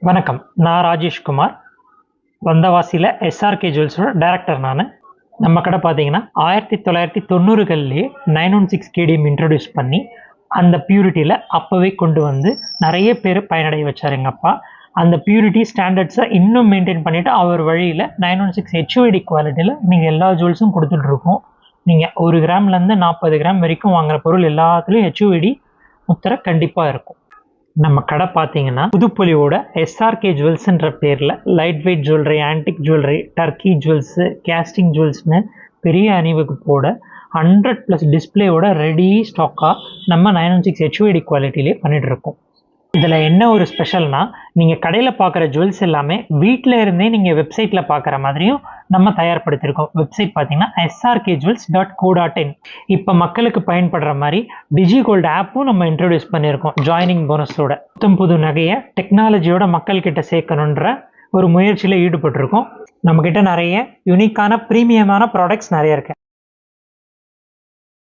வணக்கம். நான் Rajeshkumar. வந்தவாசியில் SRK ஜுவல்ஸோட director நான். நம்ம கடை பார்த்தீங்கன்னா 1990களிலேயே 916 கேடிஎம் இன்ட்ரடியூஸ் பண்ணி அந்த பியூரிட்டியில் அப்போவே கொண்டு வந்து நிறைய பேர் பயனடைய வச்சார் எங்கள் அப்பா. அந்த பியூரிட்டி ஸ்டாண்டர்ட்ஸை இன்னும் மெயின்டைன் பண்ணிவிட்டு அவர் வழியில் 916 ஹெச்ஓடி குவாலிட்டியில் நீங்கள் எல்லா ஜுவல்ஸும் கொடுத்துட்ருக்கோம். நீங்கள் 1 கிராம்லேருந்து 40 கிராம் வரைக்கும் வாங்குகிற பொருள் எல்லாத்துலேயும் ஹெச்ஓடி முத்திரை கண்டிப்பாக இருக்கும். நம்ம கடை பார்த்தீங்கன்னா புதுப்பொலியோட எஸ்ஆர்கே ஜுவல்ஸ்ன்ற பேரில் light weight jewellery, antique jewellery, Turkey jewels, casting ஜுவல்ஸ்னு பெரிய அணிவகுப்போட 100+ டிஸ்பிளேயோட ரெடி ஸ்டாக்காக நம்ம 916 ஹெச்ஓடி குவாலிட்டிலே பண்ணிகிட்ருக்கோம். இதில் என்ன ஒரு ஸ்பெஷல்னா, நீங்கள் கடையில் பார்க்குற ஜுவல்ஸ் எல்லாமே வீட்டில் இருந்தே நீங்கள் வெப்சைட்டில் பார்க்குற மாதிரியும் நம்ம தயார்படுத்தியிருக்கோம். வெப்சைட் பார்த்தீங்கன்னா srkjewels.co.in. இப்போ மக்களுக்கு பயன்படுற மாதிரி டிஜி கோல்டு ஆப்பும் நம்ம இன்ட்ரடியூஸ் பண்ணியிருக்கோம் ஜாயினிங் போனஸோட. புது நகையை டெக்னாலஜியோட மக்கள்கிட்ட சேர்க்கணுன்ற ஒரு முயற்சியில் ஈடுபட்டிருக்கோம். நம்மக்கிட்ட நிறைய யூனிக்கான ப்ரீமியமான ப்ராடக்ட்ஸ் நிறைய இருக்குது.